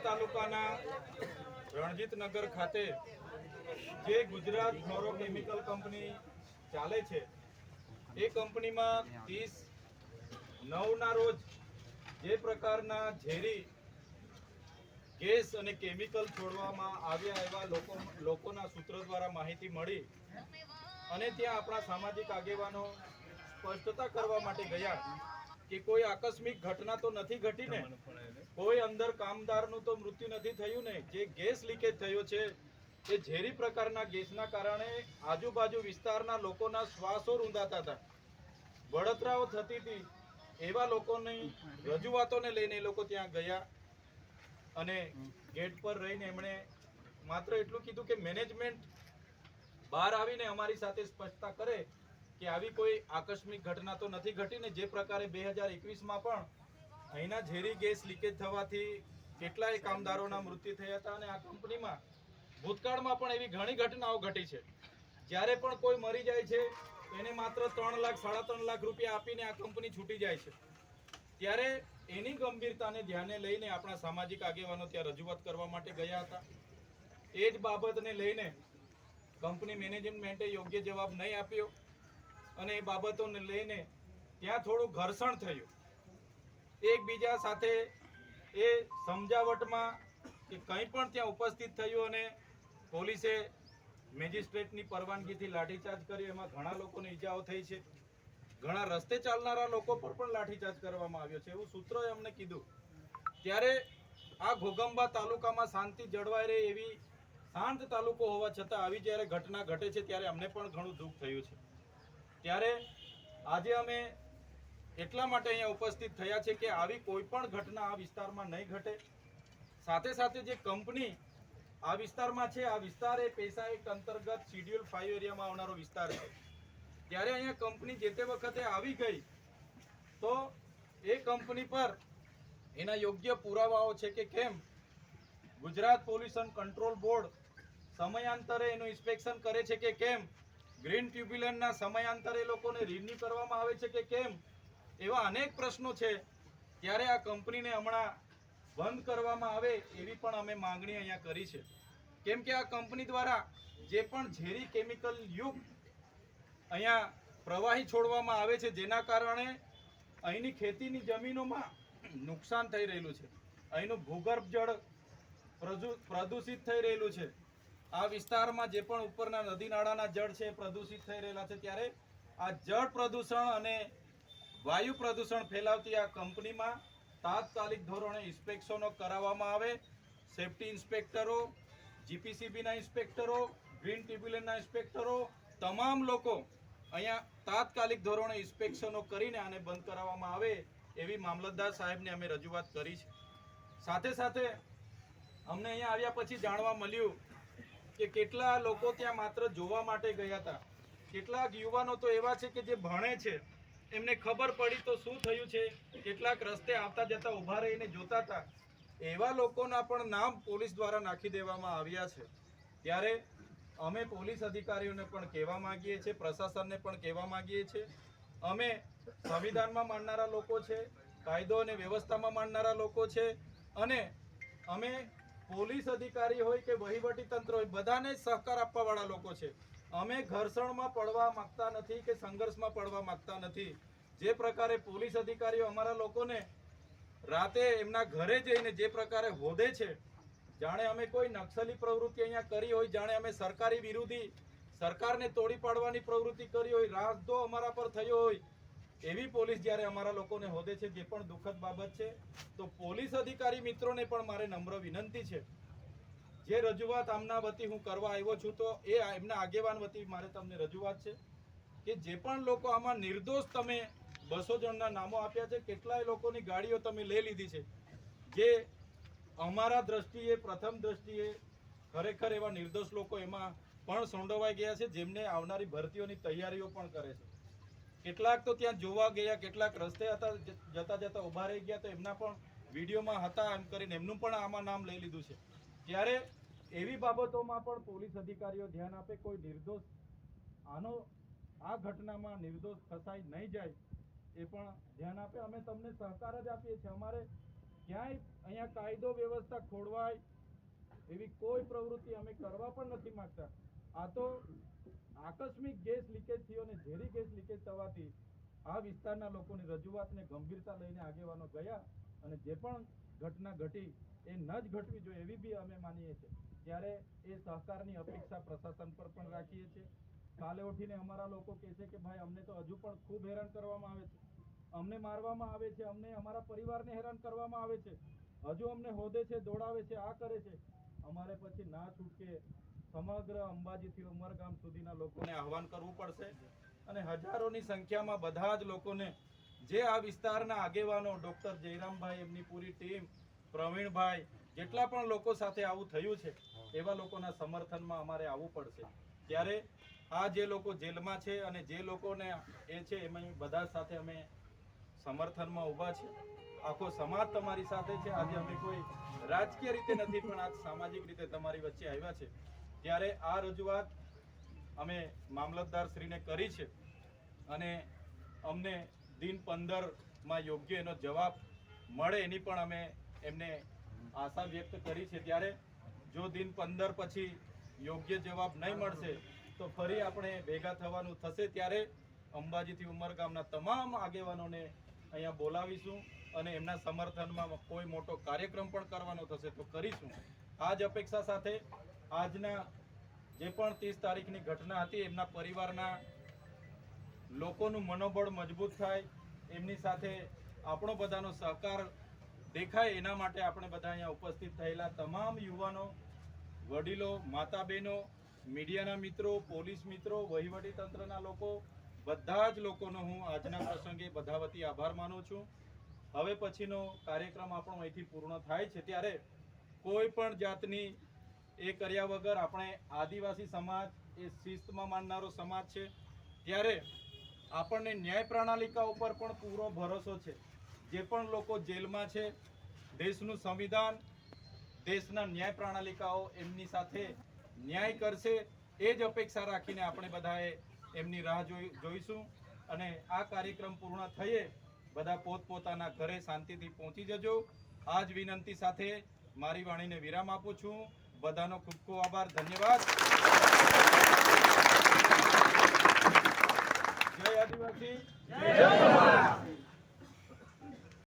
તાલુકાના રણજીતનગર ખાતે જે ગુજરાત ફ્લોરોકેમિકલ કંપની ચાલે છે એ કંપનીમાં 30/9 રોજ જે પ્રકારના ઝેરી ગેસ અને કેમિકલ છોડવામાં આવ્યા એવા લોકોના સૂત્રો દ્વારા માહિતી મળી અને ત્યાં આપણા સામાજિક આગેવાનો સ્પષ્ટતા કરવા માટે ગયા કે કોઈ આકસ્મિક ઘટના તો નથી ઘટી ને, કોઈ અંદર કામદારનું તો મૃત્યુ નથી થયું ને. જે ગેસ લીકેજ થયો છે એ ઝેરી પ્રકારના ગેસના કારણે આજુબાજુ વિસ્તારના લોકોના શ્વાસો રૂંધાતા હતા, બળતરાઓ થતી હતી. એવા લોકોની રજૂઆતોને લઈને એ લોકો ત્યાં ગયા અને ગેટ પર રહીને એમણે માત્ર એટલું કીધું કે મેનેજમેન્ટ બહાર આવીને અમારી સાથે સ્પષ્ટતા કરે કે આવી કોઈ આકસ્મિક ઘટના તો નથી ઘટી ને. જે પ્રકારે 2021માં પણ અહીંના ઝેરી ગેસ લીકેજ થવાથી કેટલાય કામદારોના મૃત્યુ થયા હતા અને આ કંપનીમાં ભૂતકાળમાં પણ એવી ઘણી ઘટનાઓ ઘટી છે. જ્યારે પણ કોઈ મરી જાય છે એને માત્ર 3 લાખ 3.5 લાખ રૂપિયા આપીને આ કંપની છૂટી જાય છે. ત્યારે એની ગંભીરતાને ધ્યાને લઈને આપણા સામાજિક આગેવાનો ત્યાં રજૂઆત કરવા માટે ગયા હતા. એ જ બાબતને લઈને કંપની મેનેજમેન્ટે યોગ્ય જવાબ નહીં આપ્યો અને એ બાબતોને લઈને ત્યાં થોડું ઘર્ષણ થયું એકબીજા સાથે. એ સમજાવટમાં કે કંઈ પણ ત્યાં ઉપસ્થિત થયું અને પોલીસે મેજિસ્ટ્રેટની પરવાનગીથી લાઠીચાર્જ કર્યો. એમાં ઘણા લોકોને ઈજાઓ થઈ છે, ઘણા રસ્તે ચાલનારા લોકો પર પણ લાઠીચાર્જ કરવામાં આવ્યો છે એવું સૂત્રોએ અમને કીધું. ત્યારે આ ઘોગંબા તાલુકામાં શાંતિ જળવાઈ રહે એવી શાંત તાલુકો હોવા છતાં આવી જ્યારે ઘટના ઘટે છે ત્યારે અમને પણ ઘણું દુઃખ થયું છે. ત્યારે આજે અમે એટલા માટે અહીંયા ઉપસ્થિત થયા છે કે આવી કોઈ પણ ઘટના આ વિસ્તારમાં નહીં ઘટે. સાથે સાથે જે કંપની આ વિસ્તારમાં છે, આ વિસ્તાર એ પેશા એક્ટ અંતર્ગત શિડ્યુલ 5 એરિયામાં આવનારો વિસ્તાર છે. ત્યારે અહીંયા કંપની જે તે વખતે આવી ગઈ તો એ કંપની પર એના યોગ્ય પુરાવાઓ છે કે કેમ ગુજરાત પોલ્યુશન કંટ્રોલ બોર્ડ સમયાંતરે એનું ઇન્સ્પેક્શન કરે છે કે કેમ, ગ્રીન ટ્યુબ્યુલનના સમયાંતરે લોકોને રિન્યુ કરવામાં આવે છે કે કેમ, એવા અનેક પ્રશ્નો છે. ત્યારે આ કંપનીને હમણાં બંધ કરવામાં આવે એવી પણ અમે માંગણી અહીંયા કરી છે. કેમ કે આ કંપની દ્વારા જે પણ ઝેરી કેમિકલ યુક્ત અહીંયા પ્રવાહી છોડવામાં આવે છે જેના કારણે અહીંની ખેતીની જમીનોમાં નુકસાન થઈ રહેલું છે, અહીંનું ભૂગર્ભ જળ પ્રદૂષિત થઈ રહેલું છે. આ વિસ્તારમાં જે પણ ઉપરના નદી નાળાના જળ છે પ્રદૂષિત થઈ રહેલા છે. ત્યારે આ જળ પ્રદૂષણ અને વાયુ પ્રદૂષણ ફેલાવતી આ કંપનીમાં તાત્કાલિક ધોરણે ઇન્સ્પેક્શનો કરાવવામાં આવે. સેફટી ઇન્સ્પેક્ટરો, જીપીસીબીના ઇન્સ્પેક્ટરો, ગ્રીન ટ્યુબ્યુલનના ઇન્સ્પેક્ટરો, તમામ લોકો અહીંયા તાત્કાલિક ધોરણે ઇન્સ્પેક્શનો કરીને આને બંધ કરાવવામાં આવે એવી મામલતદાર સાહેબને અમે રજૂઆત કરી છે. સાથે સાથે અમને અહીંયા આવ્યા પછી જાણવા મળ્યું કે કેટલા લોકો ત્યાં માત્ર જોવા માટે ગયા હતા. કેટલાક યુવાનો તો એવા છે કે જે ભણે છે, એમને ખબર પડી તો શું થયું છે, કેટલાક રસ્તે આવતા જતા ઊભા રહીને જોતા હતા. એવા લોકોના પણ નામ પોલીસ દ્વારા નાખી દેવામાં આવ્યા છે. ત્યારે અમે પોલીસ અધિકારીઓને પણ કહેવા માંગીએ છીએ, પ્રશાસનને પણ કહેવા માંગીએ છીએ, અમે સંવિધાનમાં માનનારા લોકો છે, કાયદો અને વ્યવસ્થામાં માનનારા લોકો છે અને અમે પોલીસ અધિકારી હોય કે વહીવટી તંત્ર હોય બધાને સહકાર આપવાવાળા લોકો છે. અમે ઘર્ષણમાં પડવા માંગતા નથી કે સંઘર્ષમાં પડવા માંગતા નથી. જે પ્રકારે પોલીસ અધિકારીઓ અમારા લોકોને રાતે એમના ઘરે જઈને જે પ્રકારે હોદે છે, જાણે અમે કોઈ નક્સલી પ્રવૃત્તિ અહીંયા કરી હોય, જાણે અમે સરકારી વિરોધી સરકારને તોડી પાડવાની પ્રવૃત્તિ કરી હોય, રાજદ્રોહ અમારા પર થયો હોય, એવી પોલીસ જ્યારે અમારા લોકોને હોદે છે, જે પણ દુઃખદ બાબત છે. તો પોલીસ અધિકારી મિત્રોને પણ મારે નમ્ર વિનંતી છે, જે રજૂઆત આમના વતી હું કરવા આવ્યો છું તો એ એમના આગેવાન વતી મારે તમને રજૂઆત છે કે જે પણ લોકો આમાં નિર્દોષ, તમે 200 જણના નામો આપ્યા છે, કેટલાય લોકોની ગાડીઓ તમે લઈ લીધી છે, જે અમારા દ્રષ્ટિએ પ્રથમ દ્રષ્ટિએ ખરેખર એવા નિર્દોષ લોકો એમાં પણ સંડોવાઈ ગયા છે, જેમને આવનારી ભરતીઓની તૈયારીઓ પણ કરે છે. કેટલાક તો ત્યાં જોવા ગયા, કેટલાક રસ્તે હતા જતા જતા ઊભા રહી ગયા, તો એમના પણ વિડીયોમાં હતા એમ કરીને એમનું પણ આમાં નામ લઈ લીધું છે. ત્યારે એવી બાબતોમાં પણ પોલીસ અધિકારીઓ ધ્યાન આપે, કોઈ નિર્દોષ આ ઘટનામાં નિર્દોષ ફસાઈ નહીં જાય એ પણ ધ્યાન આપે. અમે તમને સહકાર જ આપીએ છીએ. અમારે ક્યાંય અહીંયા કાયદો વ્યવસ્થા ખોરવાય એવી કોઈ પ્રવૃત્તિ અમે કરવા પણ નથી માંગતા. આ તો આકસ્મિક ગેસ લીકેજ થયો અને ઝેરી ગેસ લીકેજ થવાથી આ વિસ્તારના લોકોની રજૂઆતને ગંભીરતા લઈને આગેવાનો ગયા અને જે પણ ઘટના ઘટી એ ન જ ઘટવી જોઈએ એવી બી અમે માનીએ છીએ. ત્યારે એ સહકારની અપેક્ષા પ્રશાસન પર પણ રાખીએ છીએ. કાલે ઉઠીને અમારા લોકો કહે છે કે ભાઈ અમને તો હજુ પણ ખૂબ હેરાન કરવામાં આવે છે, અમને મારવામાં આવે છે, અમને અમારા પરિવારને હેરાન કરવામાં આવે છે, હજુ અમને હોદે છે, દોડાવે છે, આ કરે છે. અમારે પછી ના છૂટકે સમગ્ર અંબાજીથી ઉમરગામ સુધીના લોકોને આહવાન કરવું પડશે અને હજારોની સંખ્યામાં બધા જ લોકોને, જે આ વિસ્તારના આગેવાનો, ડોક્ટર જયરામભાઈ, એમની પૂરી ટીમ, પ્રવીણભાઈ, જેટલા પણ લોકો સાથે આવું થયું છે એવા લોકોના સમર્થનમાં અમારે આવવું પડશે. ત્યારે આ જે લોકો જેલમાં છે અને જે લોકોને એ છે એમાં બધા સાથે અમે સમર્થનમાં ઊભા છે. આખો સમાજ તમારી સાથે છે. આજે અમે કોઈ રાજકીય રીતે નથી પણ આજ સામાજિક રીતે તમારી વચ્ચે આવ્યા છે. ત્યારે આ રજૂઆત અમે મામલતદાર શ્રીને કરી છે અને અમને દિન 15માં યોગ્ય એનો જવાબ મળે એની પણ અમે એમને આશા વ્યક્ત કરી છે. ત્યારે જો દિન 15 પછી યોગ્ય જવાબ નહીં મળશે તો ફરી આપણે ભેગા થવાનું થશે. ત્યારે અંબાજીથી ઉમરગામના તમામ આગેવાનોને અહીંયા બોલાવીશું અને એમના સમર્થનમાં કોઈ મોટો કાર્યક્રમ પણ કરવાનો થશે તો કરીશું. આ જ અપેક્ષા સાથે આજના જે પણ 30 તારીખની ઘટના હતી એમના પરિવારના લોકોનું મનોબળ મજબૂત થાય, એમની સાથે આપણો બધાનો સહકાર દેખાય, એના માટે આપણે બધા અહીંયા ઉપસ્થિત થયેલા તમામ યુવાનો, વડીલો, માતા બહેનો, મીડિયાના મિત્રો, પોલીસ મિત્રો, વહીવટી તંત્રના લોકો, બધા જ લોકોનો હું આજના પ્રસંગે બધા વતી આભાર માનું છું. હવે પછીનો કાર્યક્રમ આપણો અહીંથી પૂર્ણ થાય છે. ત્યારે કોઈ પણ જાતની એ કર્યા વગર આપણે આદિવાસી સમાજ એ શિસ્તમાં માનનારો સમાજ છે. ત્યારે આપણને ન્યાય પ્રણાલિકા ઉપર પણ પૂરો ભરોસો છે. જે પણ લોકો જેલમાં છે, દેશનું સંવિધાન, દેશના ન્યાય પ્રણાલિકાઓ એમની સાથે ન્યાય કરશે એ જ અપેક્ષા રાખીને આપણે બધાએ એમની રાહ જોઈશું અને આ કાર્યક્રમ પૂર્ણ થયે બધા પોતપોતાના ઘરે શાંતિથી પહોંચી જજો. આ જ વિનંતી સાથે મારી વાણીને વિરામ આપું છું. બધાનો ખૂબ ખૂબ આભાર, ધન્યવાદ. જય આદિવાસી, જય